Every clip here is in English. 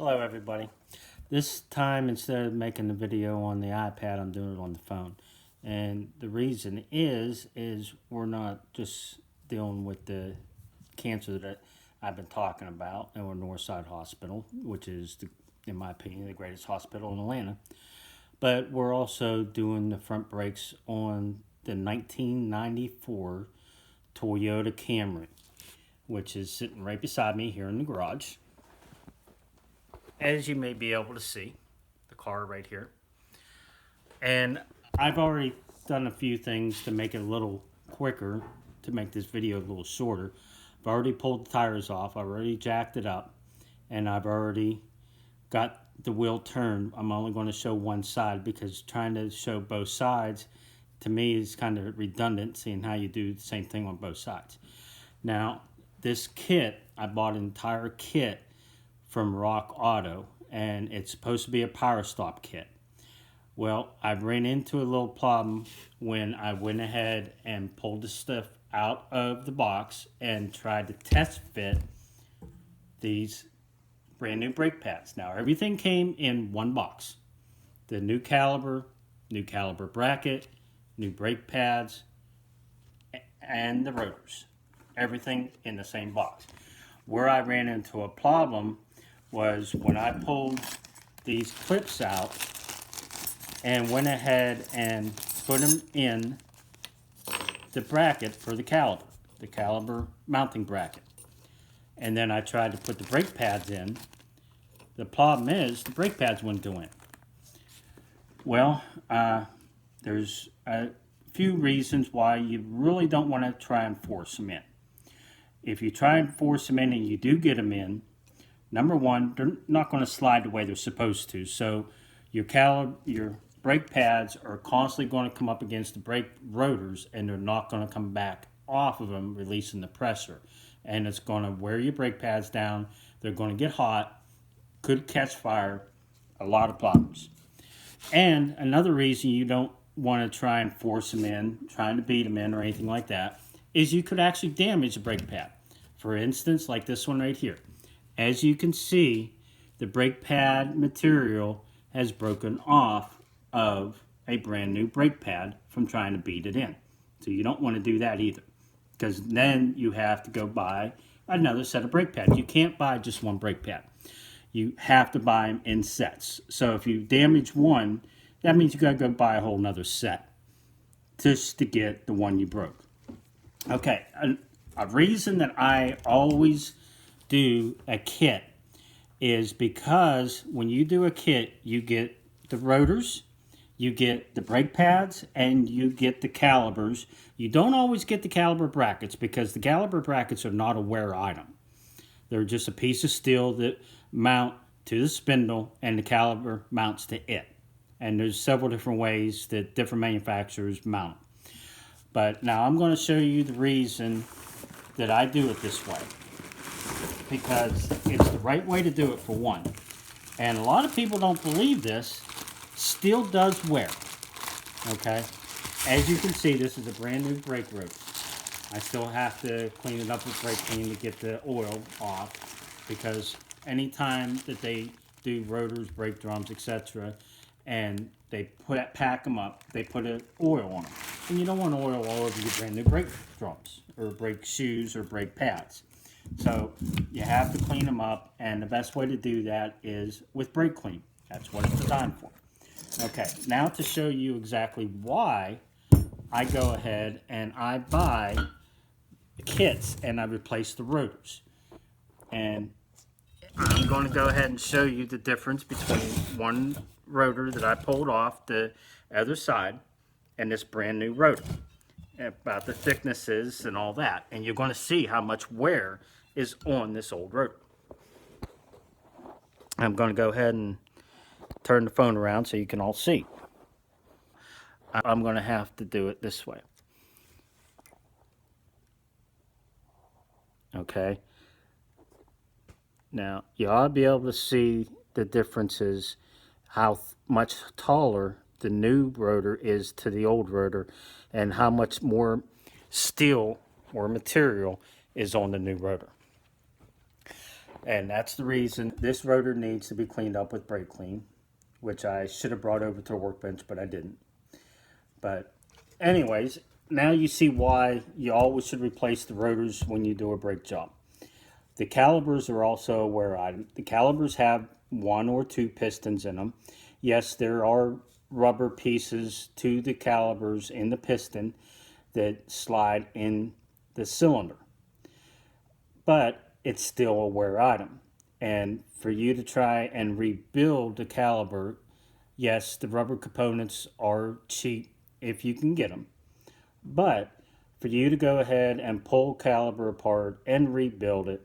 Hello everybody. This time, instead of making the video on the iPad, I'm doing it on the phone. And the reason is we're not just dealing with the cancer that I've been talking about in our Northside Hospital, which is, in my opinion, the greatest hospital in Atlanta. But we're also doing the front brakes on the 1994 Toyota Camry, which is sitting right beside me here in the garage. As you may be able to see, the car right here. And I've already done a few things to make it a little quicker, to make this video a little shorter. I've already pulled the tires off, I've already jacked it up, and I've already got the wheel turned. I'm only going to show one side because trying to show both sides to me is kind of redundant, seeing how you do the same thing on both sides. Now, this kit, I bought an entire kit from Rock Auto, and it's supposed to be a power stop kit. Well, I ran into a little problem when I went ahead and pulled the stuff out of the box and tried to test fit these brand new brake pads. Now, everything came in one box. The new caliber bracket, new brake pads, and the rotors. Everything in the same box. Where I ran into a problem was when I pulled these clips out and went ahead and put them in the bracket for the caliber mounting bracket. And then I tried to put the brake pads in. The problem is the brake pads wouldn't go in. Well, there's a few reasons why you really don't want to try and force them in. If you try and force them in and you do get them in, number one, they're not going to slide the way they're supposed to. So your brake pads are constantly going to come up against the brake rotors, and they're not going to come back off of them, releasing the pressure. And it's going to wear your brake pads down. They're going to get hot, could catch fire, a lot of problems. And another reason you don't want to try and force them in, trying to beat them in or anything like that, is you could actually damage the brake pad. For instance, like this one right here. As you can see, the brake pad material has broken off of a brand new brake pad from trying to beat it in. So you don't want to do that either, because then you have to go buy another set of brake pads. You can't buy just one brake pad. You have to buy them in sets. So if you damage one, that means you got to go buy a whole nother set just to get the one you broke. Okay, a reason that I always do a kit is because when you do a kit, you get the rotors, you get the brake pads, and you get the calibers. You don't always get the caliber brackets because the caliber brackets are not a wear item. They're just a piece of steel that mount to the spindle, and the caliber mounts to it. And there's several different ways that different manufacturers mount. But now I'm going to show you the reason that I do it this way, because it's the right way to do it, for one. And a lot of people don't believe this. Steel does wear. Okay? As you can see, this is a brand new brake rotor. I still have to clean it up with brake clean to get the oil off, because anytime that they do rotors, brake drums, etc., and they pack them up, they put oil on them. And you don't want oil all over your brand new brake drums, or brake shoes, or brake pads. So you have to clean them up, and the best way to do that is with brake clean. That's what it's designed for. Okay, now to show you exactly why I go ahead and I buy kits and I replace the rotors. And I'm going to go ahead and show you the difference between one rotor that I pulled off the other side and this brand new rotor, about the thicknesses and all that. And you're going to see how much wear is on this old rotor. I'm going to go ahead and turn the phone around so you can all see. I'm going to have to do it this way. Okay. Now, you ought to be able to see the differences, how much taller the new rotor is to the old rotor, and how much more steel or material is on the new rotor. And that's the reason this rotor needs to be cleaned up with brake clean, which I should have brought over to a workbench, but I didn't. But anyways, now you see why you always should replace the rotors when you do a brake job. The calipers are also a wear item. The calipers have 1 or 2 pistons in them. Yes, there are rubber pieces to the calipers in the piston that slide in the cylinder, but it's still a wear item. And for you to try and rebuild the caliper, yes, the rubber components are cheap if you can get them, but for you to go ahead and pull caliper apart and rebuild it,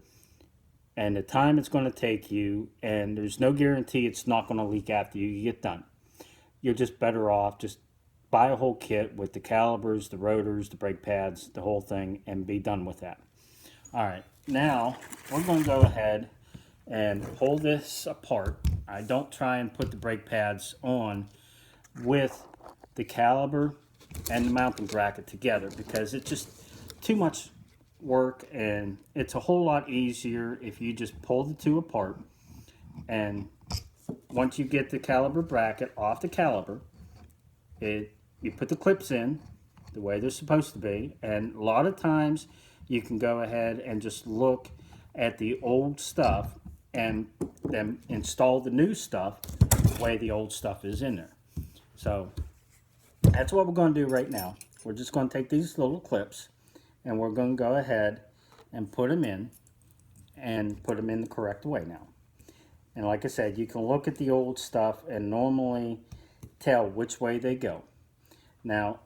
and the time it's going to take you, and there's no guarantee it's not going to leak after you get done, you're just better off just buy a whole kit with the calipers, the rotors, the brake pads, the whole thing, and be done with that. All right, now we're going to go ahead and pull this apart. I don't try and put the brake pads on with the caliper and the mounting bracket together because it's just too much work, and it's a whole lot easier if you just pull the two apart. And once you get the caliper bracket off the caliper, you put the clips in the way they're supposed to be, and a lot of times you can go ahead and just look at the old stuff and then install the new stuff the way the old stuff is in there. So that's what we're going to do right now. We're just going to take these little clips and we're going to go ahead and put them in the correct way now. And like I said, you can look at the old stuff and normally tell which way they go. Now,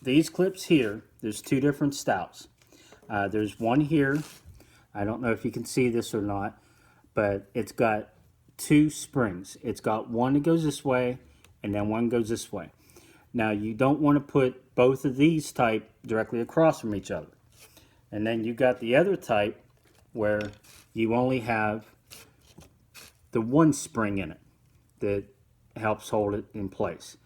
these clips here, there's 2 different styles. There's one here. I don't know if you can see this or not, but it's got 2 springs. It's got one that goes this way and then one goes this way. Now, you don't want to put both of these type directly across from each other. And then you got the other type where you only have the one spring in it that helps hold it in place.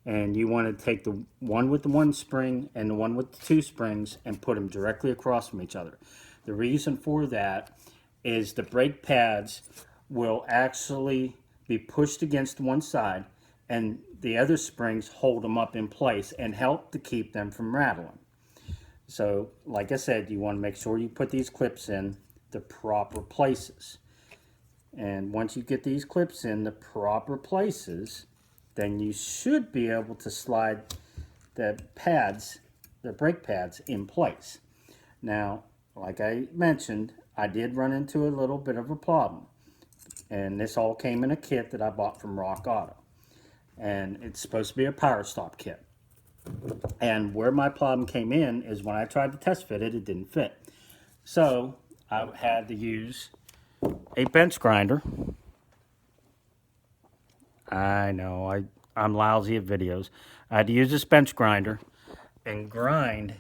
And you want to take the one with the 1 spring and the one with the 2 springs and put them directly across from each other. The reason for that is the brake pads will actually be pushed against one side and the other springs hold them up in place and help to keep them from rattling. So, like I said, you want to make sure you put these clips in the proper places. And once you get these clips in the proper places, then you should be able to slide the brake pads in place. Now, like I mentioned, I did run into a little bit of a problem. And this all came in a kit that I bought from Rock Auto. And it's supposed to be a power stop kit. And where my problem came in is when I tried to test fit it, it didn't fit. So I had to use a bench grinder. I know, I'm lousy at videos. I had to use this bench grinder and grind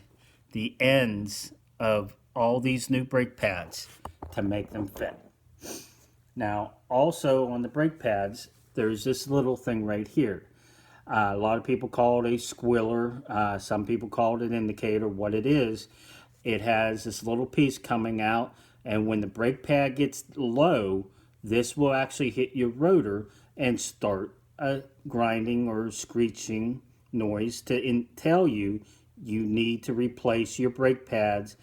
the ends of all these new brake pads to make them fit. Now, also on the brake pads, there's this little thing right here. A lot of people call it a squiller. Some people call it an indicator. What it is, it has this little piece coming out, and when the brake pad gets low, this will actually hit your rotor and start a grinding or screeching noise to tell you need to replace your brake pads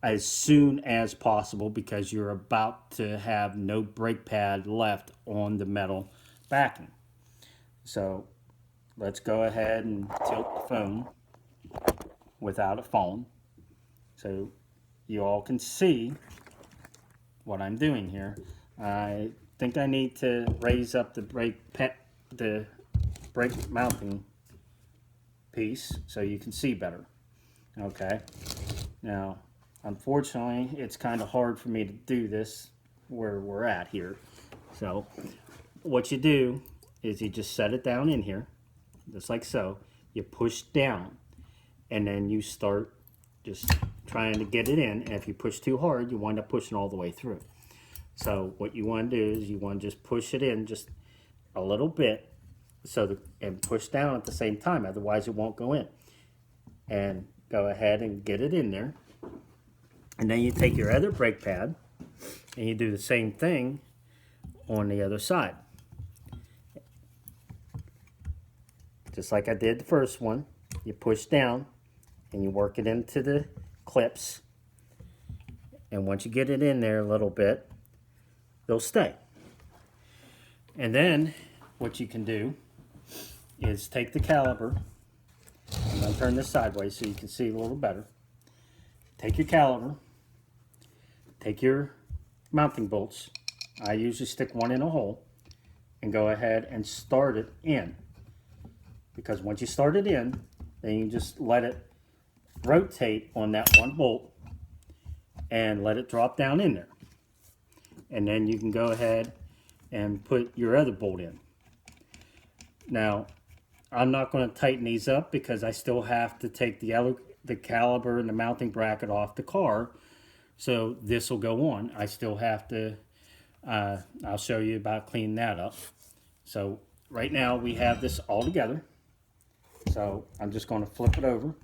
as soon as possible because you're about to have no brake pad left on the metal backing. So let's go ahead and tilt the phone without a phone so you all can see what I'm doing here. I think I need to raise up the brake mounting piece so you can see better. Okay. Now, unfortunately, it's kind of hard for me to do this where we're at here. So, what you do is you just set it down in here, just like so. You push down, and then you start just trying to get it in. And if you push too hard, you wind up pushing all the way through. So what you want to do is you want to just push it in just a little bit and push down at the same time. Otherwise, it won't go in. And go ahead and get it in there. And then you take your other brake pad And you do the same thing on the other side. Just like I did the first one, you push down and you work it into the clips. And once you get it in there a little bit, they'll stay. And then what you can do is take the caliper. I'm going to turn this sideways so you can see a little better. Take your caliper, take your mounting bolts. I usually stick one in a hole and go ahead and start it in. Because once you start it in, then you just let it rotate on that one bolt and let it drop down in there. And then you can go ahead and put your other bolt in. Now, I'm not going to tighten these up because I still have to take the caliper and the mounting bracket off the car. So this will go on. I still have to, I'll show you about cleaning that up. So right now we have this all together. So I'm just going to flip it over.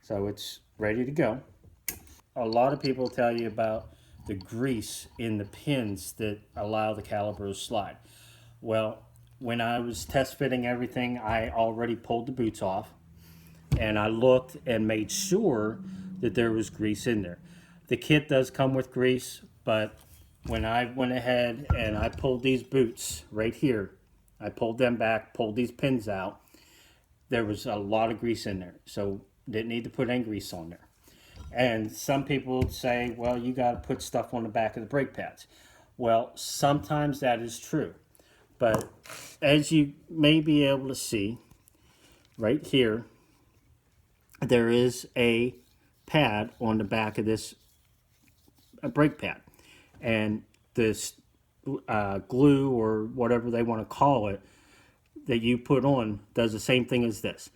So it's ready to go. A lot of people tell you about the grease in the pins that allow the caliper to slide. Well, when I was test fitting everything, I already pulled the boots off and I looked and made sure that there was grease in there. The kit does come with grease, but when I went ahead and I pulled these boots right here, I pulled them back, pulled these pins out, there was a lot of grease in there. So didn't need to put any grease on there. And some people say, well, you got to put stuff on the back of the brake pads. Well, sometimes that is true. But as you may be able to see right here, there is a pad on the back of this brake pad. And this glue or whatever they want to call it that you put on does the same thing as this.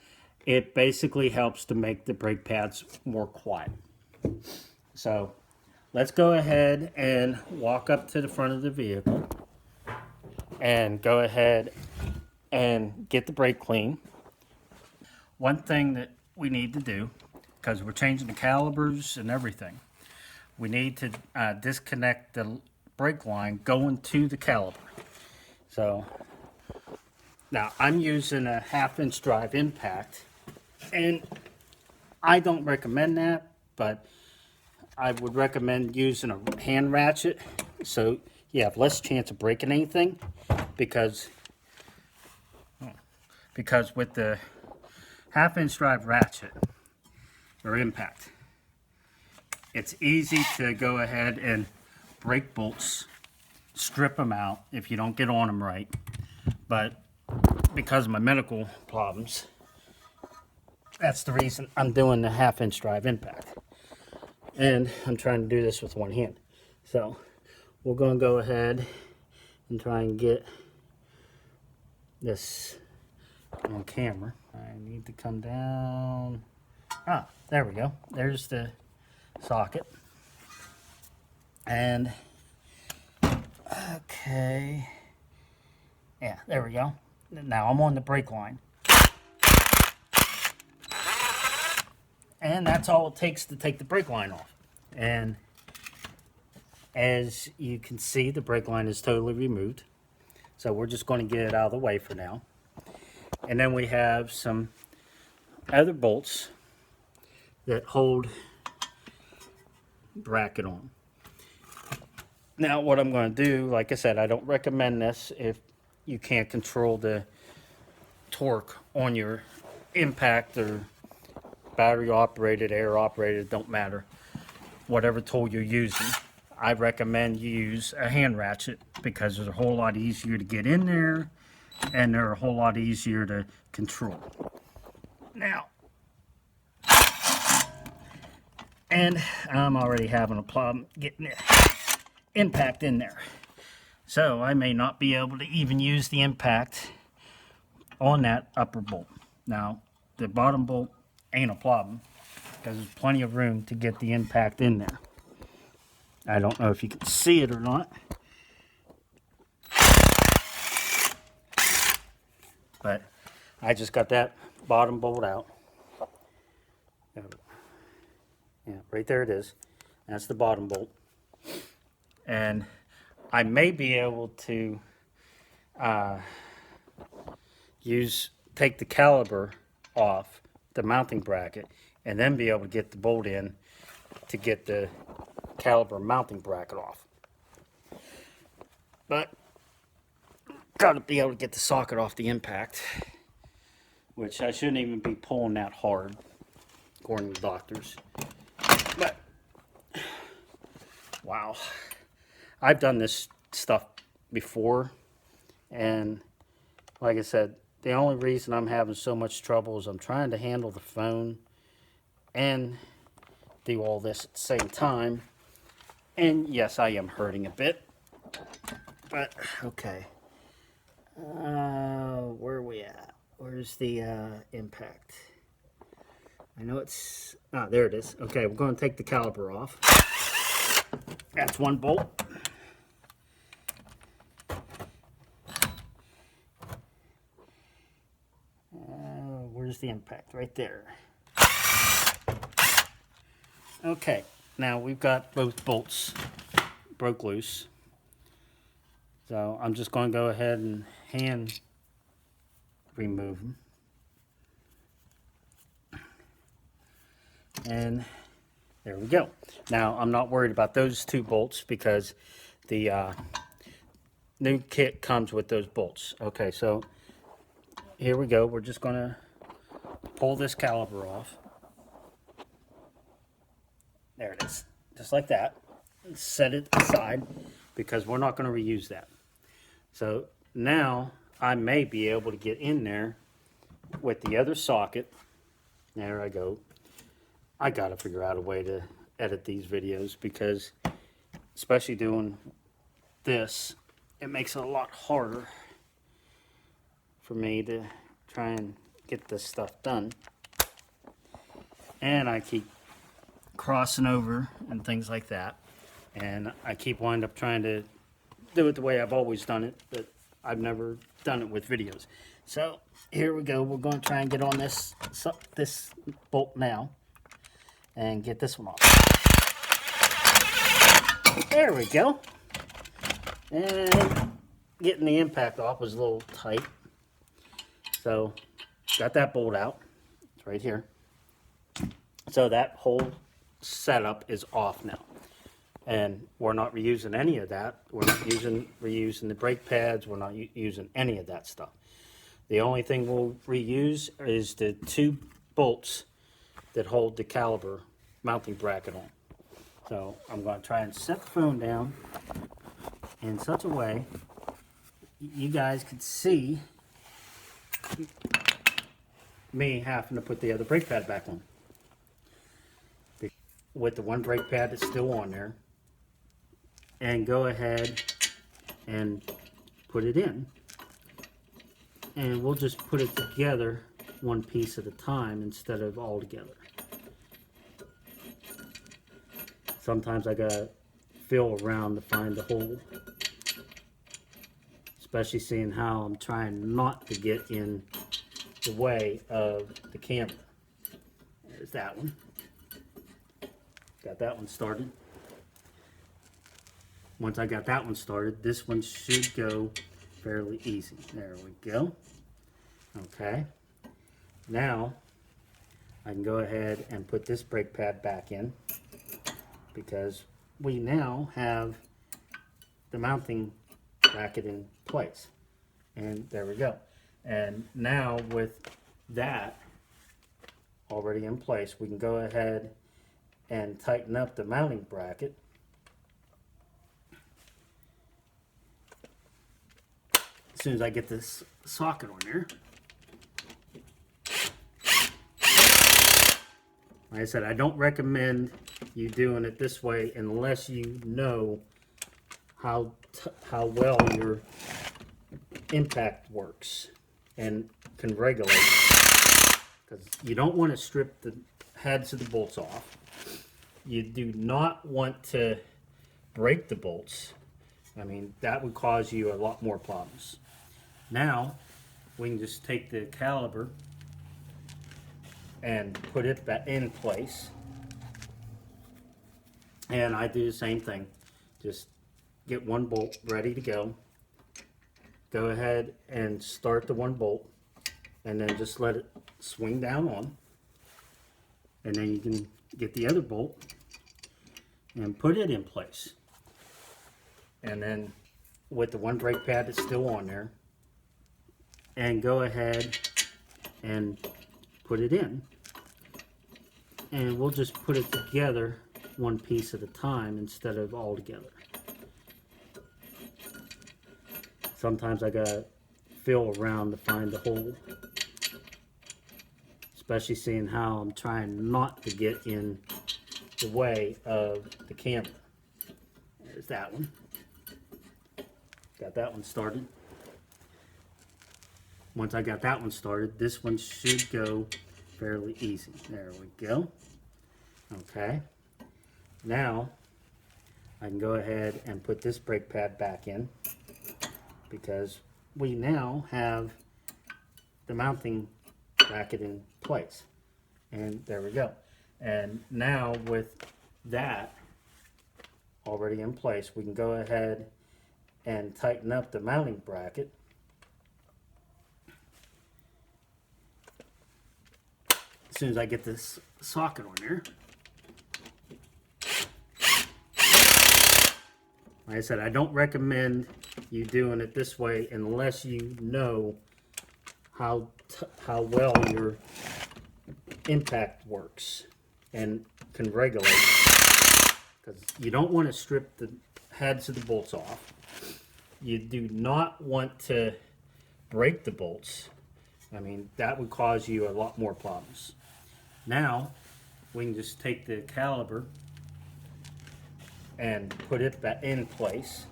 It basically helps to make the brake pads more quiet. So let's go ahead and walk up to the front of the vehicle and go ahead and get the brake clean. One thing that we need to do, because we're changing the calibers and everything, we need to disconnect the brake line going to the caliper. So now I'm using a 1/2-inch drive impact, and I don't recommend that, but I would recommend using a hand ratchet so you have less chance of breaking anything, because with the 1/2-inch drive ratchet or impact, it's easy to go ahead and break bolts, strip them out if you don't get on them right. But because of my medical problems, that's the reason I'm doing the 1/2-inch drive impact. And I'm trying to do this with one hand. So we're going to go ahead and try and get this on camera. I need to come down. Ah, there we go. There's the socket. And okay. Yeah, there we go. Now I'm on the brake line. And that's all it takes to take the brake line off. And as you can see, the brake line is totally removed. So we're just going to get it out of the way for now. And then we have some other bolts that hold bracket on. Now what I'm going to do, like I said, I don't recommend this if you can't control the torque on your impact or battery operated, air operated, don't matter. Whatever tool you're using, I recommend you use a hand ratchet because it's a whole lot easier to get in there and they're a whole lot easier to control. Now, and I'm already having a problem getting the impact in there. So I may not be able to even use the impact on that upper bolt. Now, the bottom bolt ain't a problem because there's plenty of room to get the impact in there. I don't know if you can see it or not, but I just got that bottom bolt out. Yeah, right there it is. That's the bottom bolt. And I may be able to take the caliper off the mounting bracket and then be able to get the bolt in to get the caliper mounting bracket off. But gotta be able to get the socket off the impact, which I shouldn't even be pulling that hard according to the doctors. But wow, I've done this stuff before, and like I said, the only reason I'm having so much trouble is I'm trying to handle the phone and do all this at the same time. And yes, I am hurting a bit, but okay. Where are we at? Where's the impact? I know it's, there it is. Okay, we're going to take the caliper off. That's one bolt. Where's the impact? Right there. Okay, now we've got both bolts broke loose. So I'm just going to go ahead and hand remove them. And there we go. Now I'm not worried about those two bolts because the new kit comes with those bolts. Okay, so here we go. We're just going to pull this caliper off. There it is. Just like that. Set it aside because we're not going to reuse that. So now I may be able to get in there with the other socket. There I go. I got to figure out a way to edit these videos because especially doing this, it makes it a lot harder for me to try and get this stuff done. And I keep crossing over and things like that. And I keep wind up trying to do it the way I've always done it, but I've never done it with videos. So here we go. We're going to try and get on this bolt now and get this one off. There we go. And getting the impact off was a little tight. So got that bolt out. It's right here. So that whole setup is off now. And we're not reusing any of that. We're not reusing the brake pads. We're not using any of that stuff. The only thing we'll reuse is the two bolts that hold the caliper mounting bracket on. So I'm going to try and set the phone down in such a way you guys can see me having to put the other brake pad back on. With the one brake pad that's still on there, and go ahead and put it in, and we'll just put it together one piece at a time instead of all together. Sometimes I gotta feel around to find the hole, especially seeing how I'm trying not to get in the way of the camera. There's that one. Got that one started. Once I got that one started, this one should go fairly easy. There we go. Okay. Now, I can go ahead and put this brake pad back in because we now have the mounting bracket in place. And there we go. And now with that already in place, we can go ahead and tighten up the mounting bracket. As soon as I get this socket on there. Like I said, I don't recommend you doing it this way unless you know how well your impact works and can regulate. Because you don't want to strip the heads of the bolts off. You do not want to break the bolts. I mean, that would cause you a lot more problems. Now, we can just take the caliper and put it back in place. And I do the same thing. Just get one bolt ready to go. Go ahead and start the one bolt, and then just let it swing down on. And then you can get the other bolt and put it in place. And then with the one brake pad that's still on there, and go ahead and put it in. And we'll just put it together one piece at a time instead of all together. Sometimes I gotta feel around to find the hole, especially seeing how I'm trying not to get in the way of the camera. There's that one. Got that one started. Once I got that one started, this one should go fairly easy. There we go. Okay. Now I can go ahead and put this brake pad back in, because we now have the mounting bracket in place. And there we go. And now with that already in place, we can go ahead and tighten up the mounting bracket. As soon as I get this socket on there. Like I said, I don't recommend you doing it this way unless you know how well your impact works and can regulate, because you don't want to strip the heads of the bolts off. You do not want to break the bolts. I mean, that would cause you a lot more problems. Now we can just take the caliper and put it back in place.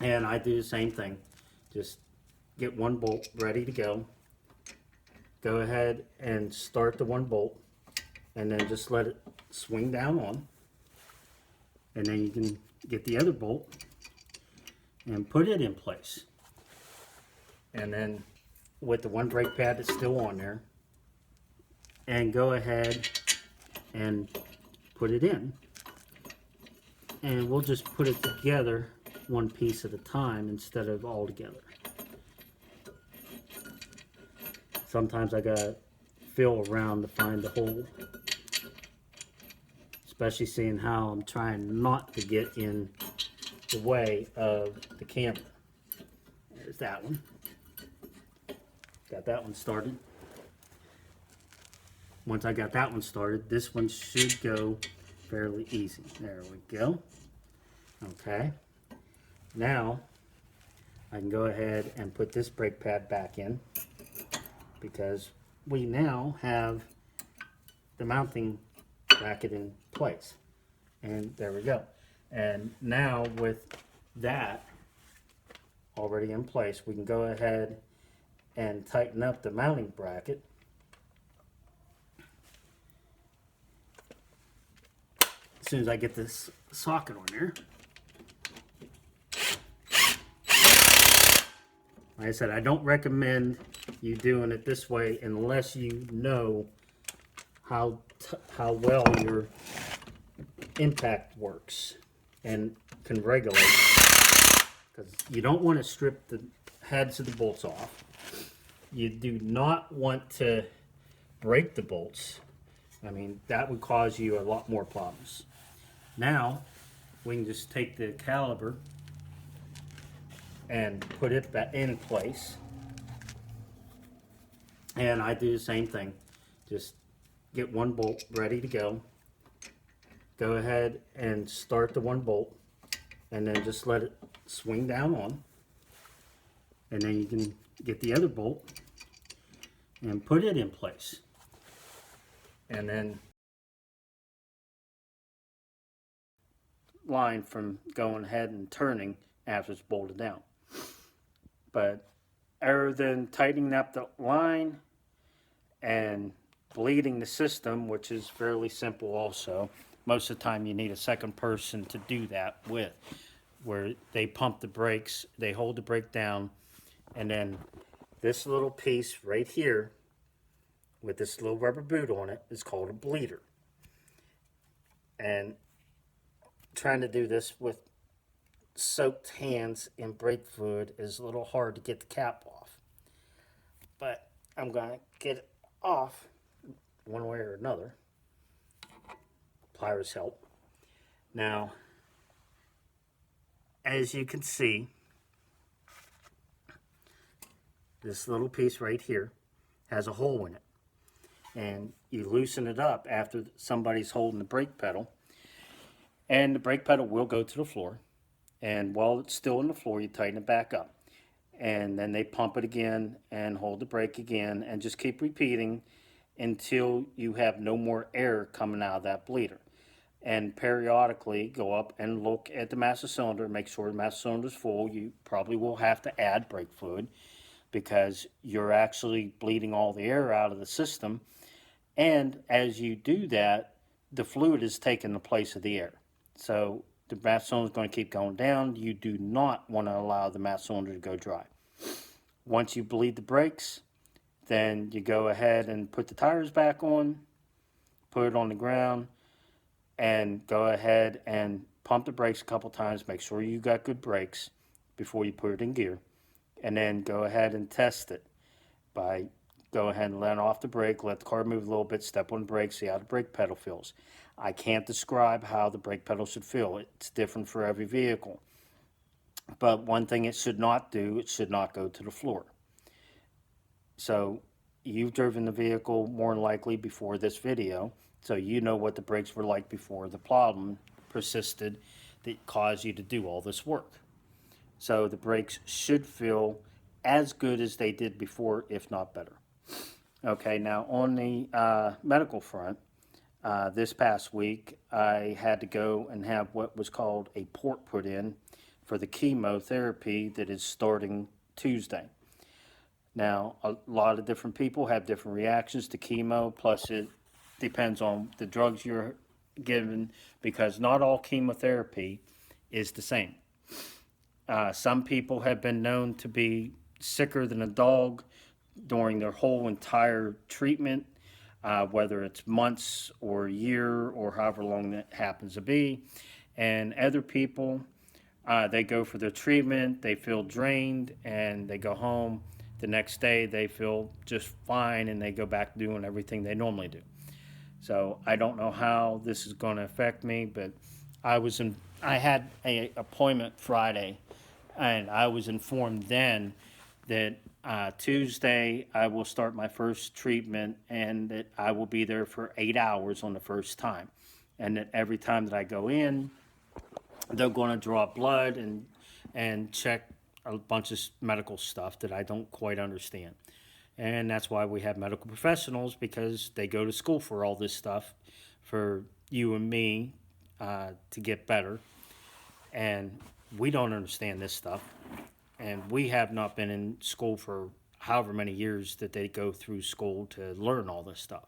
And I do the same thing. Just get one bolt ready to go. Go ahead and start the one bolt, and then just let it swing down on. And then you can get the other bolt and put it in place. And then with the one brake pad that's still on there, and go ahead and put it in. And we'll just put it together one piece at a time instead of all together. Sometimes I gotta feel around to find the hole, especially seeing how I'm trying not to get in the way of the camera. There's that one. Got that one started. Once I got that one started, this one should go fairly easy. There we go. Okay. Now I can go ahead and put this brake pad back in, because we now have the mounting bracket in place. And there we go. And now with that already in place, we can go ahead and tighten up the mounting bracket. As soon as I get this socket on there. Like I said, I don't recommend you doing it this way unless you know how well your impact works and can regulate, because you don't want to strip the heads of the bolts off. You do not want to break the bolts. I mean, that would cause you a lot more problems. Now we can just take the caliper and put it back in place. And I do the same thing. Just get one bolt ready to go. Go ahead and start the one bolt, and then just let it swing down on. And then you can get the other bolt and put it in place. And then line from going ahead and turning after it's bolted down. But other than tightening up the line and bleeding the system, which is fairly simple also, most of the time you need a second person to do that with, where they pump the brakes, they hold the brake down, and then this little piece right here with this little rubber boot on it is called a bleeder. And trying to do this with soaked hands in brake fluid is a little hard to get the cap off. But I'm going to get it off one way or another. Pliers help. Now, as you can see, this little piece right here has a hole in it. And you loosen it up after somebody's holding the brake pedal. And the brake pedal will go to the floor. And while it's still on the floor, you tighten it back up. And then they pump it again and hold the brake again and just keep repeating until you have no more air coming out of that bleeder. And periodically go up and look at the master cylinder, make sure the master cylinder is full. You probably will have to add brake fluid because you're actually bleeding all the air out of the system. And as you do that, the fluid is taking the place of the air. So the master cylinder is going to keep going down. You do not want to allow the master cylinder to go dry. Once you bleed the brakes, then you go ahead and put the tires back on, put it on the ground, and go ahead and pump the brakes a couple times. Make sure you got good brakes before you put it in gear. And then go ahead and test it by go ahead and let off the brake, let the car move a little bit, step on the brake, see how the brake pedal feels. I can't describe how the brake pedal should feel. It's different for every vehicle. But one thing it should not do, it should not go to the floor. So you've driven the vehicle more than likely before this video, so you know what the brakes were like before the problem persisted that caused you to do all this work. So the brakes should feel as good as they did before, if not better. Okay, now on the medical front, this past week I had to go and have what was called a port put in for the chemotherapy that is starting Tuesday. Now, a lot of different people have different reactions to chemo, plus it depends on the drugs you're given, because not all chemotherapy is the same. Some people have been known to be sicker than a dog during their whole entire treatment, whether it's months or a year or however long that happens to be. And other people, they go for their treatment, they feel drained, and they go home. The next day they feel just fine and they go back doing everything they normally do. So I don't know how this is going to affect me, but I had an appointment Friday, and I was informed then that Tuesday I will start my first treatment and that I will be there for 8 hours on the first time. And that every time that I go in, they're going to draw blood and check a bunch of medical stuff that I don't quite understand. And that's why we have medical professionals, because they go to school for all this stuff for you and me to get better. And we don't understand this stuff. And we have not been in school for however many years that they go through school to learn all this stuff.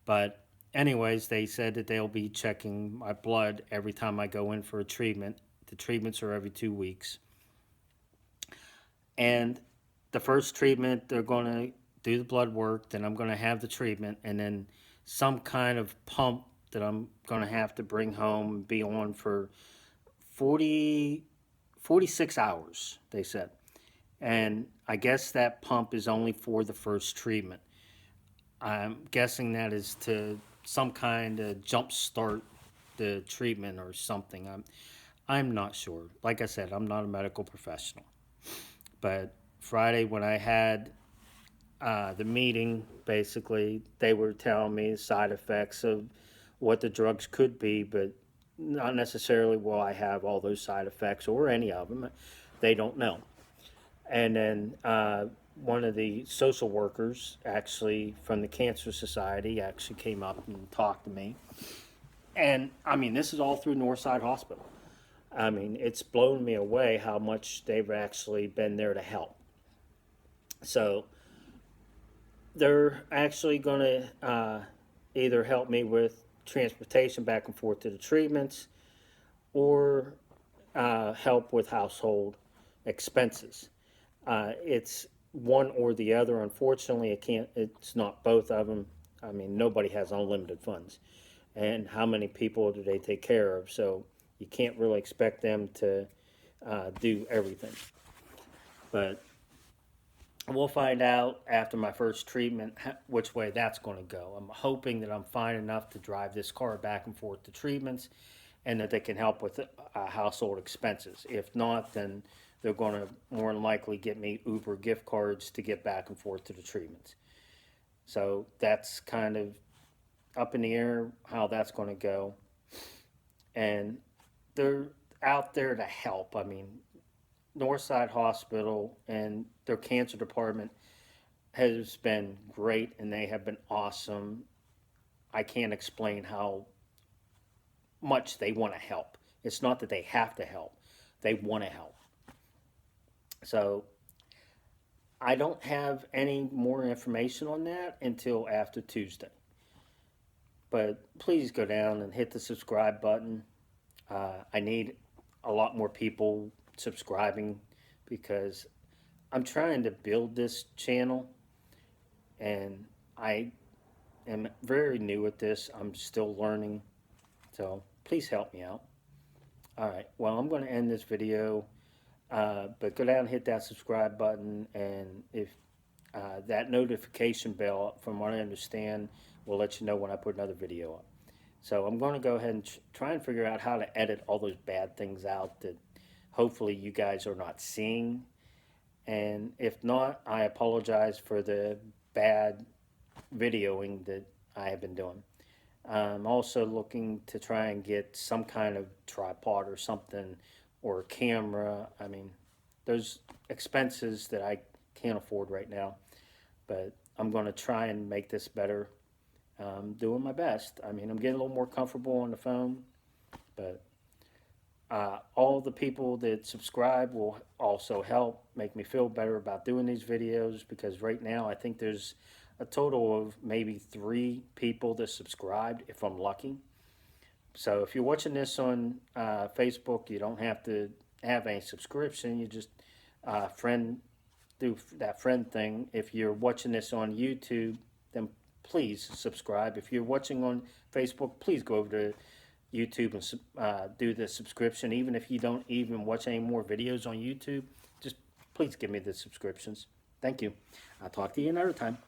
But anyways, they said that they'll be checking my blood every time I go in for a treatment. The treatments are every 2 weeks. And the first treatment, they're going to do the blood work, then I'm going to have the treatment, and then some kind of pump that I'm going to have to bring home and be on for 46 hours, they said. And I guess that pump is only for the first treatment. I'm guessing that is to some kind of jump start the treatment or something. I'm not sure. Like I said, I'm not a medical professional. But Friday when I had the meeting, basically, they were telling me the side effects of what the drugs could be, but not necessarily will I have all those side effects or any of them. They don't know. And then one of the social workers, actually from the Cancer Society, actually came up and talked to me. And, I mean, this is all through Northside Hospital. I mean, it's blown me away how much they've actually been there to help. So they're actually going to either help me with transportation back and forth to the treatments or help with household expenses. It's one or the other. Unfortunately, it's not both of them. I mean, nobody has unlimited funds. And how many people do they take care of? So you can't really expect them to do everything. But we'll find out after my first treatment which way that's going to go. I'm hoping that I'm fine enough to drive this car back and forth to treatments and that they can help with household expenses. If not, then they're going to more than likely get me Uber gift cards to get back and forth to the treatments. So that's kind of up in the air how that's going to go. And they're out there to help. I mean, Northside Hospital and their cancer department has been great and they have been awesome. I can't explain how much they want to help. It's not that they have to help, they want to help. So I don't have any more information on that until after Tuesday. But please go down and hit the subscribe button. I need a lot more people subscribing because I'm trying to build this channel and I am very new at this. I'm still learning. So please help me out. All right. Well, I'm going to end this video. But go down and hit that subscribe button, and if that notification bell, from what I understand, will let you know when I put another video up. So I'm going to go ahead and try and figure out how to edit all those bad things out that hopefully you guys are not seeing. And if not, I apologize for the bad videoing that I have been doing. I'm also looking to try and get some kind of tripod or something, or a camera. I mean, there's expenses that I can't afford right now, but I'm going to try and make this better. Doing my best. I mean, I'm getting a little more comfortable on the phone, but all the people that subscribe will also help make me feel better about doing these videos, because right now I think there's a total of maybe 3 people that subscribed if I'm lucky. So if you're watching this on Facebook, you don't have to have a subscription. You just do that friend thing. If you're watching this on YouTube, then please subscribe. If you're watching on Facebook, please go over to YouTube and do the subscription. Even if you don't even watch any more videos on YouTube, just please give me the subscriptions. Thank you. I'll talk to you another time.